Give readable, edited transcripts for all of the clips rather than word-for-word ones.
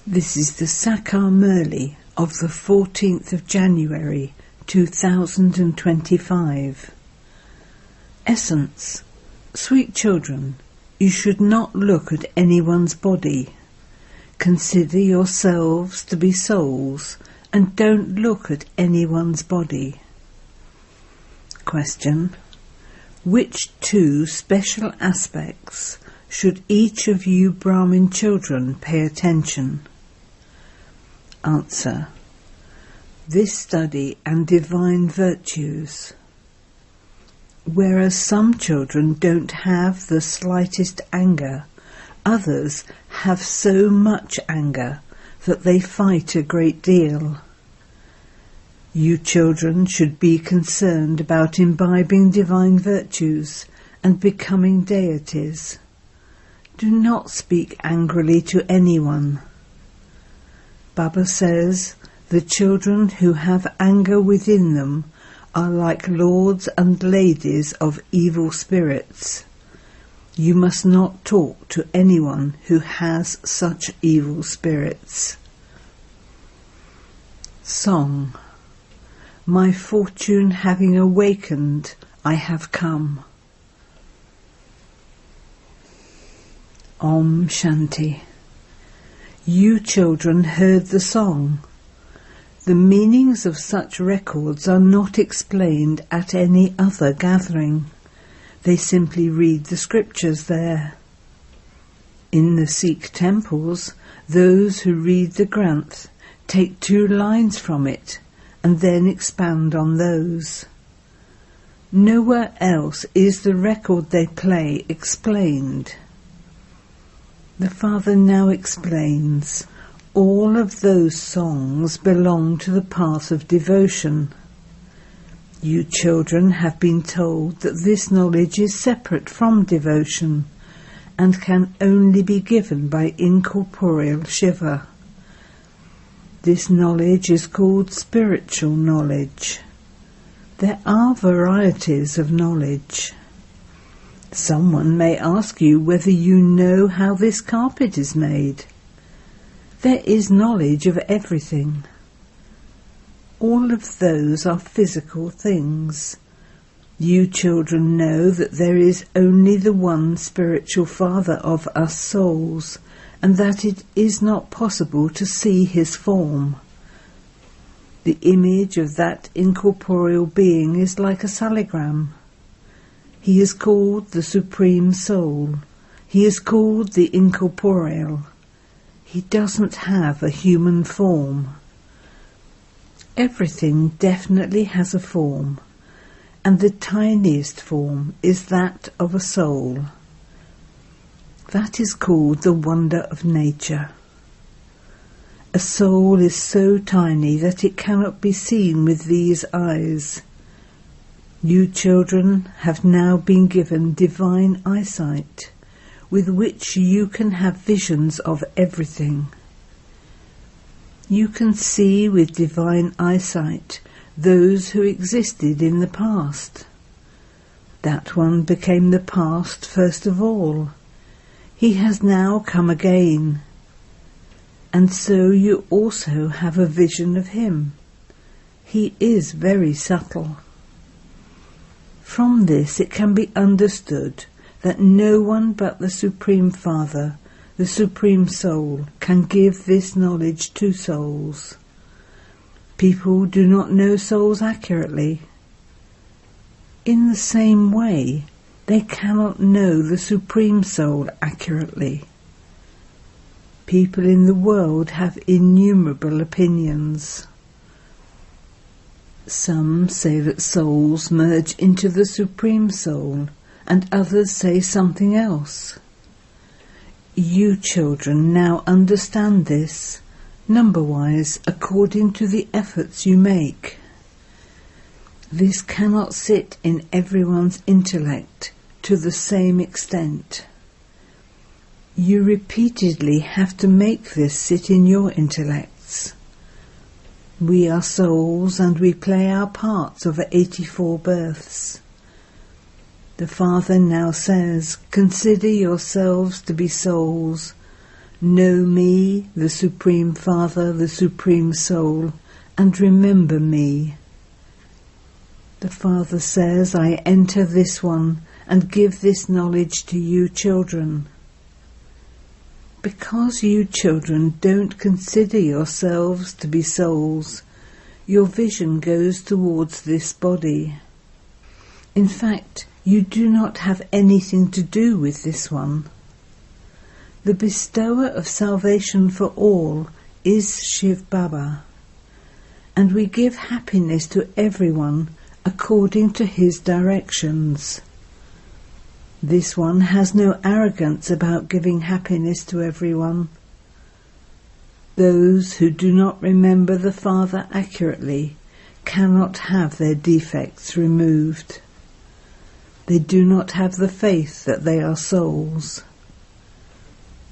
This is the Sakar Murli of the 14th of January 2025. Essence. Sweet children, you should not look at anyone's body. Consider yourselves to be souls and don't look at anyone's body. Question. Which two special aspects should each of you Brahmin children pay attention? Answer. This study and divine virtues. Whereas some children don't have the slightest anger, others have so much anger that they fight a great deal. You children should be concerned about imbibing divine virtues and becoming deities. Do not speak angrily to anyone. Baba says, the children who have anger within them are like lords and ladies of evil spirits. You must not talk to anyone who has such evil spirits. Song. My fortune having awakened, I have come. Om Shanti. You children heard the song. The meanings of such records are not explained at any other gathering. They simply read the scriptures there. In the Sikh temples, those who read the Granth take 2 lines from it and then expand on those. Nowhere else is the record they play explained. The Father now explains, all of those songs belong to the path of devotion. You children have been told that this knowledge is separate from devotion and can only be given by incorporeal Shiva. This knowledge is called spiritual knowledge. There are varieties of knowledge. Someone may ask you whether you know how this carpet is made. There is knowledge of everything. All of those are physical things. You children know that there is only the one spiritual Father of us souls, and that it is not possible to see his form. The image of that incorporeal being is like a salagram. He is called the Supreme Soul. He is called the incorporeal. He doesn't have a human form. Everything definitely has a form, and the tiniest form is that of a soul. That is called the wonder of nature. A soul is so tiny that it cannot be seen with these eyes. You children have now been given divine eyesight, with which you can have visions of everything. You can see with divine eyesight those who existed in the past. That one became the past first of all. He has now come again. And so you also have a vision of him. He is very subtle. From this it can be understood that no one but the Supreme Father, the Supreme Soul, can give this knowledge to souls. People do not know souls accurately. In the same way, they cannot know the Supreme Soul accurately. People in the world have innumerable opinions. Some say that souls merge into the Supreme Soul, and others say something else. You children now understand this, number-wise, according to the efforts you make. This cannot sit in everyone's intellect to the same extent. You repeatedly have to make this sit in your intellects. We are souls and we play our parts over 84 births. The Father now says, consider yourselves to be souls Know me, the Supreme Father, the Supreme Soul, and remember me. The Father says, I enter this one and give this knowledge to you children. Because you children don't consider yourselves to be souls, your vision goes towards this body. In fact, you do not have anything to do with this one. The bestower of salvation for all is Shiv Baba, and we give happiness to everyone according to his directions. This one has no arrogance about giving happiness to everyone. Those who do not remember the Father accurately cannot have their defects removed. They do not have the faith that they are souls.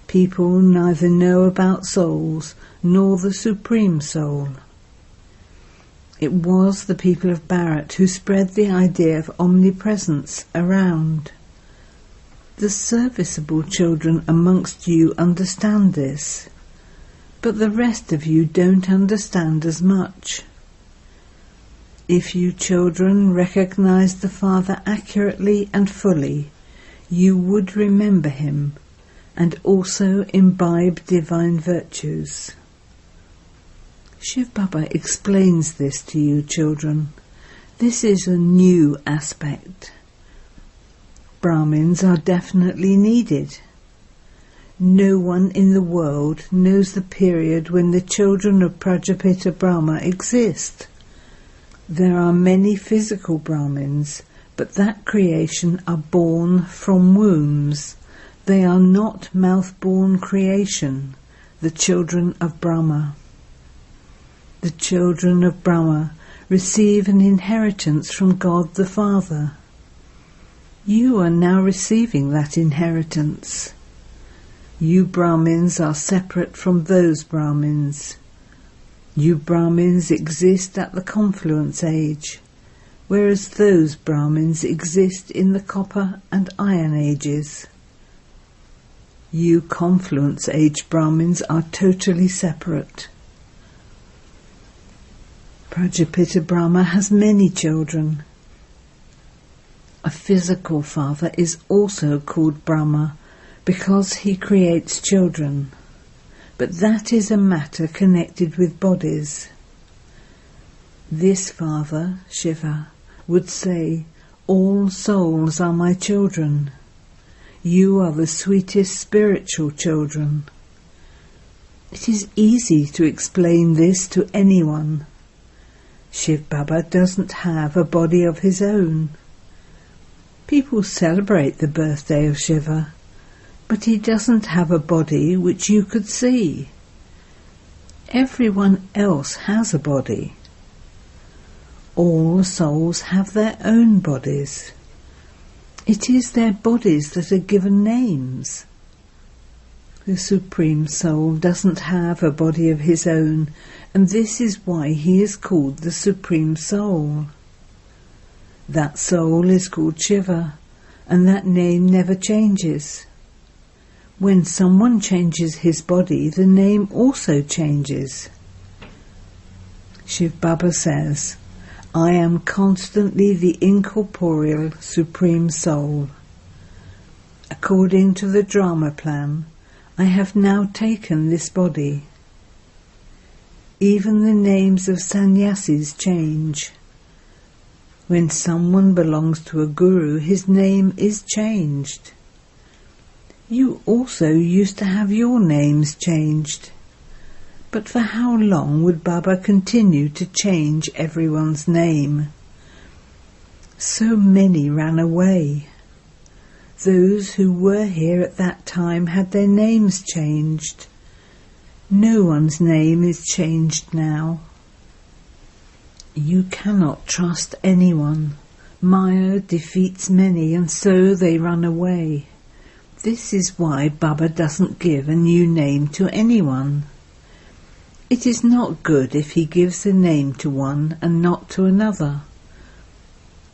People neither know about souls nor the Supreme Soul. It was the people of Bharat who spread the idea of omnipresence around. The serviceable children amongst you understand this, but the rest of you don't understand as much. If you children recognize the Father accurately and fully, you would remember him and also imbibe divine virtues. Shiv Baba explains this to you children. This is a new aspect. Brahmins are definitely needed. No one in the world knows the period when the children of Prajapita Brahma exist. There are many physical Brahmins, but that creation are born from wombs. They are not mouth-born creation, the children of Brahma. The children of Brahma receive an inheritance from God the Father. You are now receiving that inheritance. You Brahmins are separate from those Brahmins. You Brahmins exist at the confluence age, whereas those Brahmins exist in the copper and iron ages. You confluence age Brahmins are totally separate. Prajapita Brahma has many children. A physical father is also called Brahma because he creates children, but that is a matter connected with bodies. This father, Shiva, would say, all souls are my children. You are the sweetest spiritual children. It is easy to explain this to anyone. Shiv Baba doesn't have a body of his own. People celebrate the birthday of Shiva, but he doesn't have a body which you could see. Everyone else has a body. All souls have their own bodies. It is their bodies that are given names. The Supreme Soul doesn't have a body of his own, and this is why he is called the Supreme Soul. That soul is called Shiva, and that name never changes. When someone changes his body, the name also changes. Shiv Baba says, I am constantly the incorporeal Supreme Soul. According to the drama plan, I have now taken this body. Even the names of sannyasis change. When someone belongs to a guru, his name is changed. You also used to have your names changed. But for how long would Baba continue to change everyone's name? So many ran away. Those who were here at that time had their names changed. No one's name is changed now. You cannot trust anyone. Maya defeats many, and so they run away. This is why Baba doesn't give a new name to anyone. It is not good if he gives a name to one and not to another.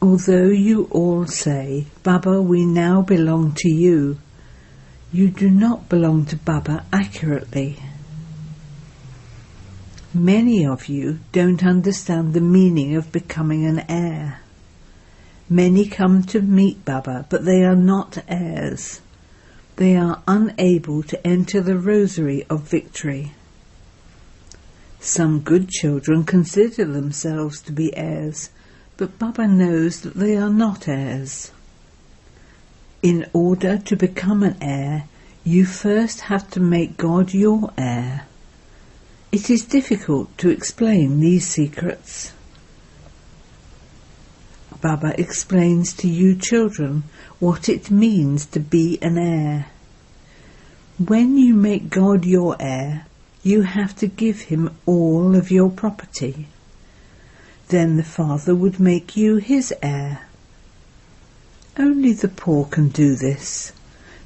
Although you all say, Baba, we now belong to you, You do not belong to Baba accurately. Many of you don't understand the meaning of becoming an heir. Many come to meet Baba, but they are not heirs. They are unable to enter the rosary of victory. Some good children consider themselves to be heirs, but Baba knows that they are not heirs. In order to become an heir, you first have to make God your heir. It is difficult to explain these secrets. Baba explains to you children what it means to be an heir. When you make God your heir, you have to give him all of your property. Then the Father would make you his heir. Only the poor can do this.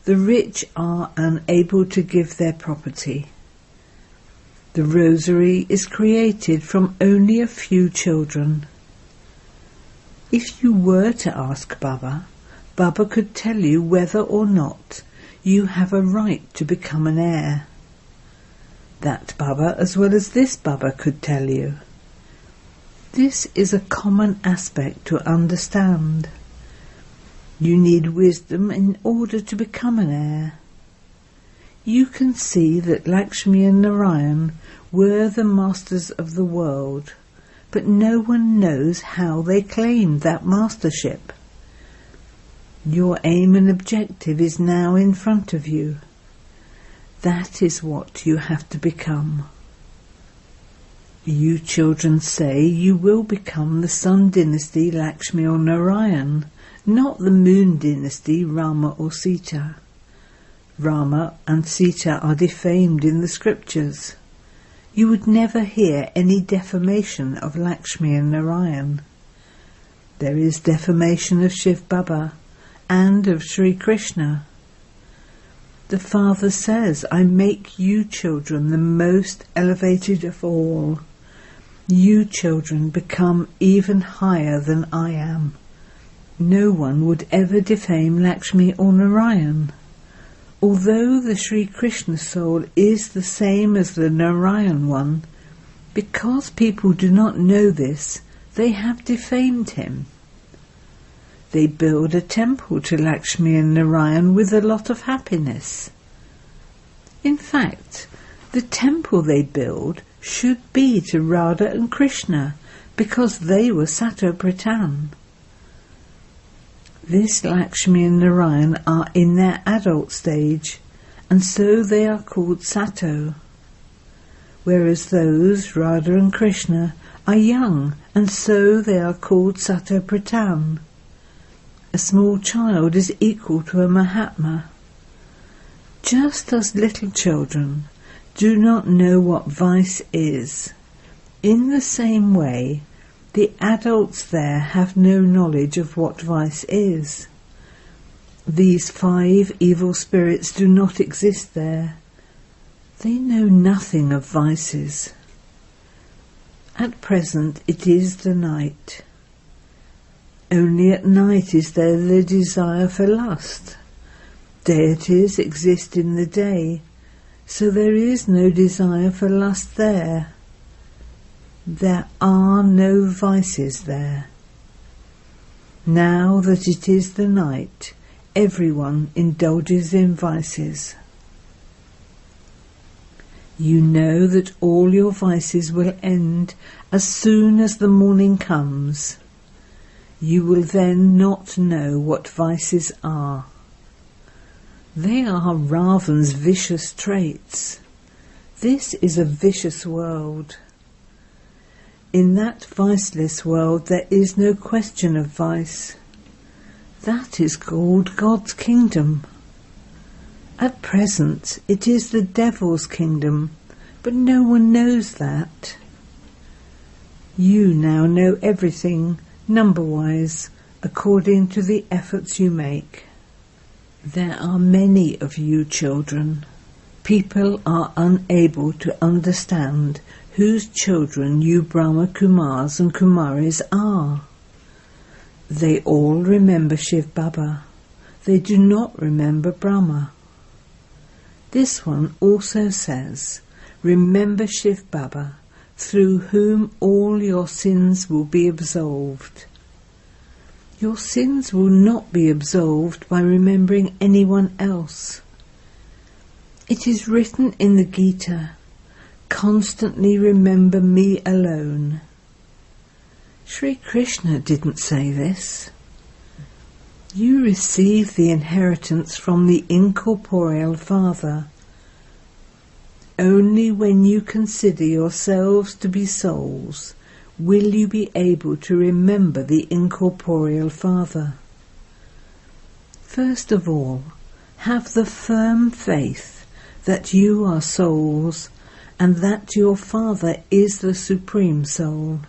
The rich are unable to give their property. The rosary is created from only a few children. If you were to ask Baba, Baba could tell you whether or not you have a right to become an heir. That Baba, as well as this Baba, could tell you. This is a common aspect to understand. You need wisdom in order to become an heir. You can see that Lakshmi and Narayan were the masters of the world, but no one knows how they claimed that mastership. Your aim and objective is now in front of you. That is what you have to become. You children say you will become the Sun dynasty Lakshmi or Narayan, not the Moon dynasty Rama or Sita. Rama and Sita are defamed in the scriptures. You would never hear any defamation of Lakshmi and Narayan. There is defamation of Shiv Baba and of Sri Krishna. The Father says, I make you children the most elevated of all. You children become even higher than I am. No one would ever defame Lakshmi or Narayan. Although the Sri Krishna soul is the same as the Narayan one, because people do not know this, they have defamed him. They build a temple to Lakshmi and Narayan with a lot of happiness. In fact, the temple they build should be to Radha and Krishna, because they were Sato Pratan. This Lakshmi and Narayan are in their adult stage, and so they are called Sato, whereas those, Radha and Krishna, are young, and so they are called Sato Pratan. A small child is equal to a Mahatma. Just as little children do not know what vice is, in the same way, the adults there have no knowledge of what vice is. These 5 evil spirits do not exist there. They know nothing of vices. At present it is the night. Only at night is there the desire for lust. Deities exist in the day, so there is no desire for lust there. There are no vices there. Now that it is the night, everyone indulges in vices. You know that all your vices will end as soon as the morning comes. You will then not know what vices are. They are Ravan's vicious traits. This is a vicious world. In that viceless world there is no question of vice. That is called God's kingdom. At present it is the devil's kingdom, but no one knows that. You now know everything, number-wise, according to the efforts you make. There are many of you children. People are unable to understand whose children you Brahma Kumars and Kumaris are. They all remember Shiv Baba. They do not remember Brahma. This one also says, remember Shiv Baba, through whom all your sins will be absolved. Your sins will not be absolved by remembering anyone else. It is written in the Gita, constantly remember me alone. Sri Krishna didn't say this. You receive the inheritance from the incorporeal Father. Only when you consider yourselves to be souls will you be able to remember the incorporeal Father. First of all, have the firm faith that you are souls and that your Father is the Supreme Soul.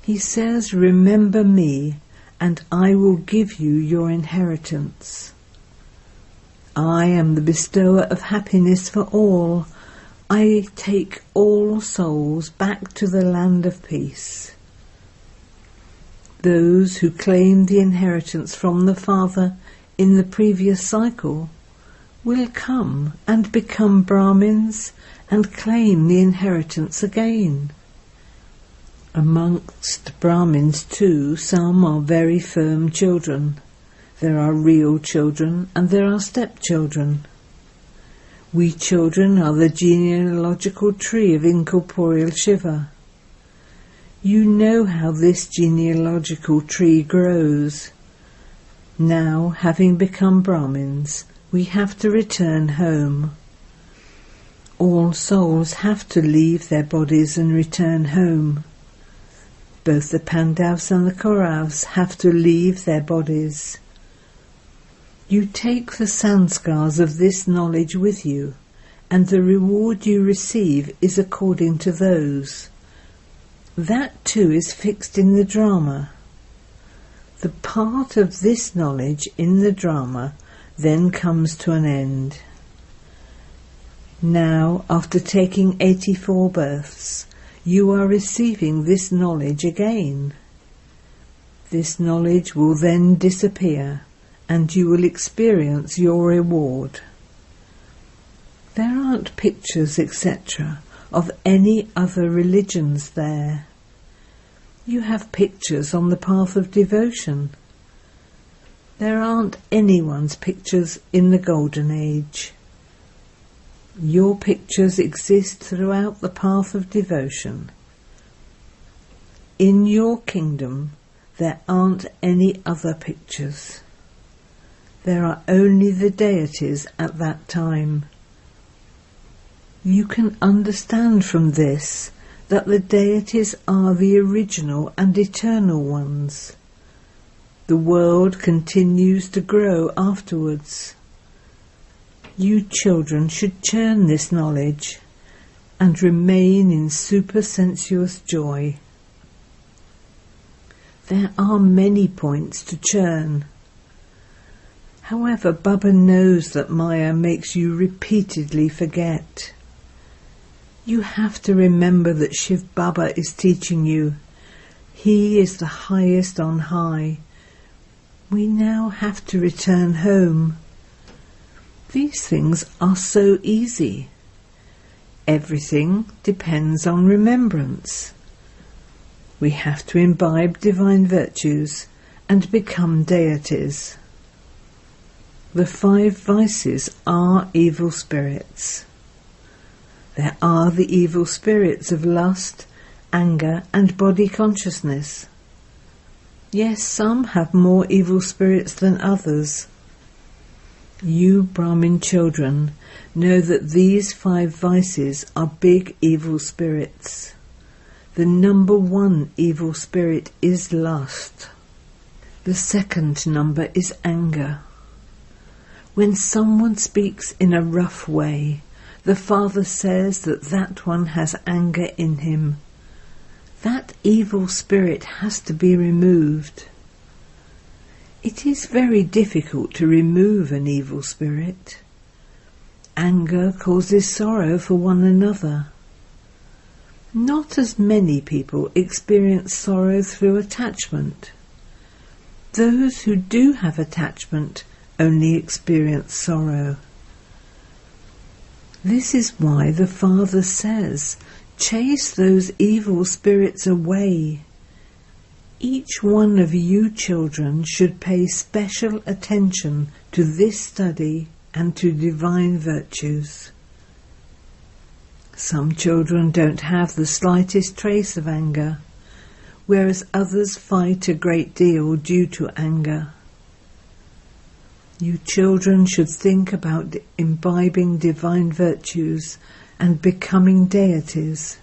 He says, remember me, and I will give you your inheritance. I am the bestower of happiness for all. I take all souls back to the land of peace. Those who claim the inheritance from the Father in the previous cycle will come and become Brahmins and claim the inheritance again. Amongst Brahmins too, some are very firm children. There are real children and there are stepchildren. We children are the genealogical tree of incorporeal Shiva. You know how this genealogical tree grows. Now, having become Brahmins, we have to return home. All souls have to leave their bodies and return home. Both the Pandavas and the Kauravas have to leave their bodies. You take the sanskars of this knowledge with you, and the reward you receive is according to those. That too is fixed in the drama. The part of this knowledge in the drama then comes to an end. Now, after taking 84 births, you are receiving this knowledge again. This knowledge will then disappear, and you will experience your reward. There aren't pictures, etc., of any other religions there. You have pictures on the path of devotion. There aren't anyone's pictures in the Golden Age. Your pictures exist throughout the path of devotion. In your kingdom, there aren't any other pictures. There are only the deities at that time. You can understand from this that the deities are the original and eternal ones. The world continues to grow afterwards. You children should churn this knowledge and remain in supersensuous joy. There are many points to churn. However, Baba knows that Maya makes you repeatedly forget. You have to remember that Shiv Baba is teaching you. He is the highest on high. We now have to return home. These things are so easy. Everything depends on remembrance. We have to imbibe divine virtues and become deities. The 5 vices are evil spirits. There are the evil spirits of lust, anger and body consciousness. Yes, some have more evil spirits than others. You Brahmin children know that these 5 vices are big evil spirits. The number 1 evil spirit is lust. The second number is anger. When someone speaks in a rough way, the Father says that that one has anger in him. That evil spirit has to be removed. It is very difficult to remove an evil spirit. Anger causes sorrow for one another. Not as many people experience sorrow through attachment. Those who do have attachment only experience sorrow. This is why the Father says, chase those evil spirits away. Each one of you children should pay special attention to this study and to divine virtues. Some children don't have the slightest trace of anger, whereas others fight a great deal due to anger. You children should think about imbibing divine virtues and becoming deities.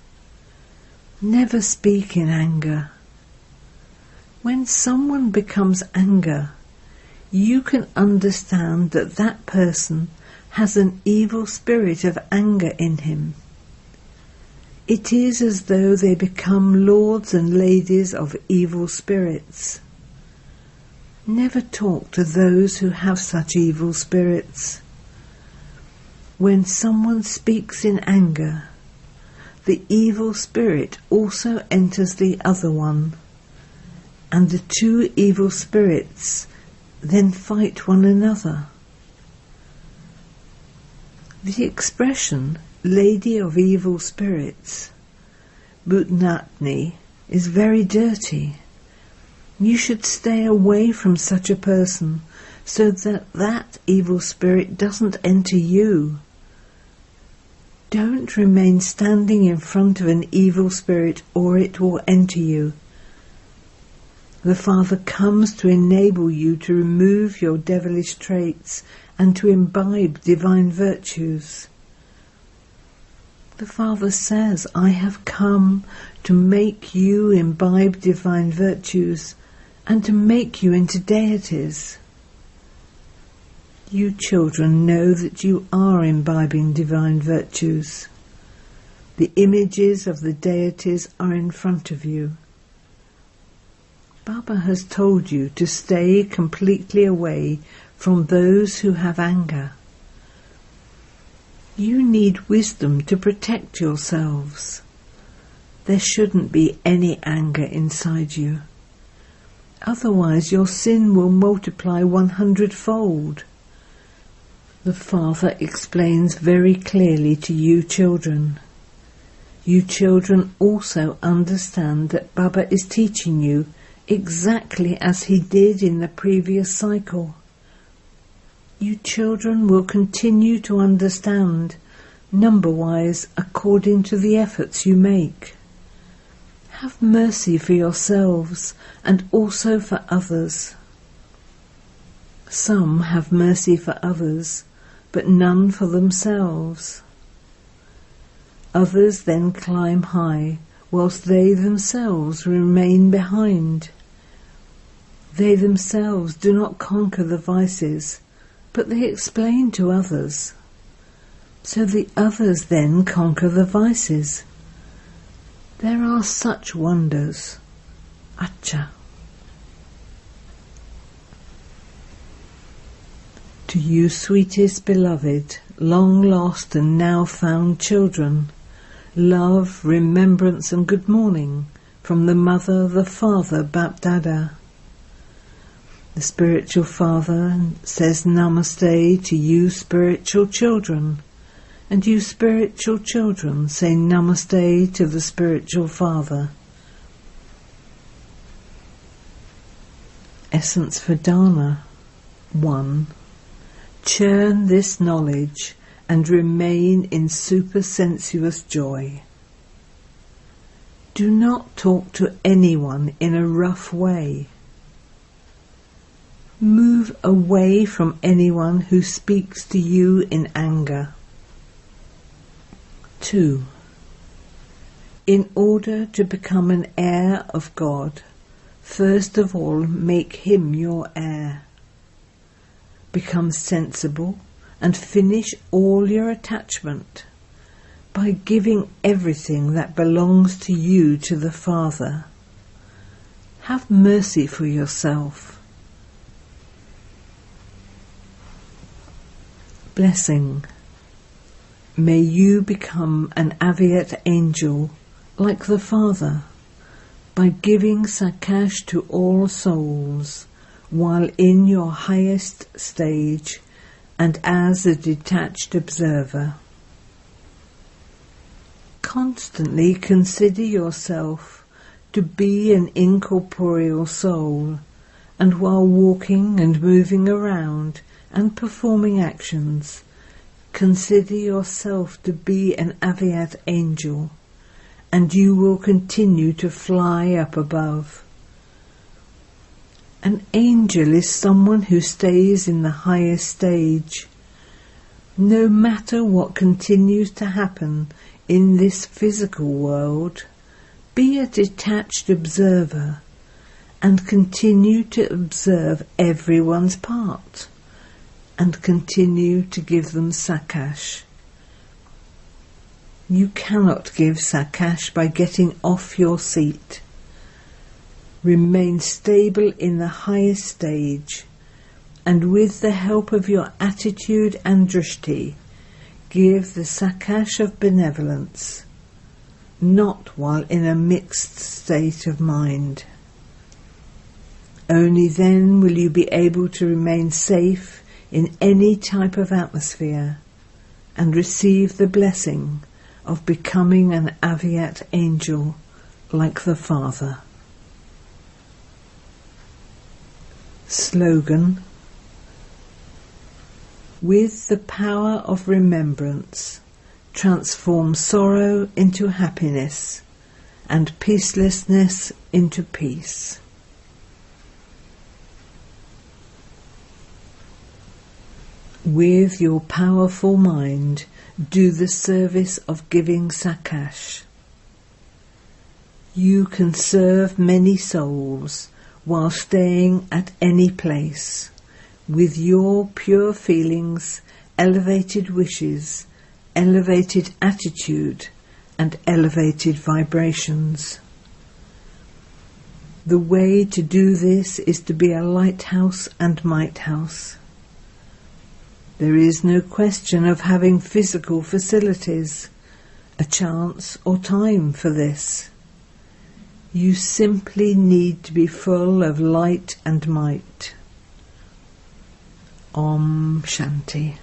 Never speak in anger. When someone becomes angry, you can understand that that person has an evil spirit of anger in him. It is as though they become lords and ladies of evil spirits. Never talk to those who have such evil spirits. When someone speaks in anger, the evil spirit also enters the other one, and the two evil spirits then fight one another. The expression Lady of Evil Spirits, Bhutnatni, is very dirty. You should stay away from such a person so that that evil spirit doesn't enter you. Don't remain standing in front of an evil spirit or it will enter you. The Father comes to enable you to remove your devilish traits and to imbibe divine virtues. The Father says, I have come to make you imbibe divine virtues and to make you into deities. You children know that you are imbibing divine virtues. The images of the deities are in front of you. Baba has told you to stay completely away from those who have anger. You need wisdom to protect yourselves. There shouldn't be any anger inside you. Otherwise your sin will multiply 100-fold. The Father explains very clearly to you children. You children also understand that Baba is teaching you exactly as he did in the previous cycle. You children will continue to understand, number-wise, according to the efforts you make. Have mercy for yourselves and also for others. Some have mercy for others, but none for themselves. Others then climb high, whilst they themselves remain behind. They themselves do not conquer the vices, but they explain to others. So the others then conquer the vices. There are such wonders. Acha. To you sweetest beloved, long lost and now found children, love, remembrance and good morning from the Mother, the Father, Bapdada. The Spiritual Father says Namaste to you spiritual children, and you spiritual children say Namaste to the Spiritual Father. Essence for Dana 1. Churn this knowledge and remain in supersensuous joy. Do not talk to anyone in a rough way. Move away from anyone who speaks to you in anger. 2. In order to become an heir of God, first of all make him your heir. Become sensible and finish all your attachment by giving everything that belongs to you to the Father. Have mercy for yourself. Blessing. May you become an Aviat angel like the Father by giving Sakash to all souls while in your highest stage and as a detached observer. Constantly consider yourself to be an incorporeal soul, and while walking and moving around and performing actions, consider yourself to be an Aviat angel, and you will continue to fly up above. An angel is someone who stays in the highest stage. No matter what continues to happen in this physical world, be a detached observer and continue to observe everyone's part and continue to give them sakash. You cannot give sakash by getting off your seat. Remain stable in the highest stage, and with the help of your attitude and drishti, give the sakash of benevolence, not while in a mixed state of mind. Only then will you be able to remain safe in any type of atmosphere and receive the blessing of becoming an Aviat angel like the Father. Slogan: with the power of remembrance, transform sorrow into happiness and peacelessness into peace. With your powerful mind, do the service of giving sakash. You can serve many souls while staying at any place, with your pure feelings, elevated wishes, elevated attitude, and elevated vibrations. The way to do this is to be a lighthouse and might house. There is no question of having physical facilities, a chance or time for this. You simply need to be full of light and might. Om Shanti.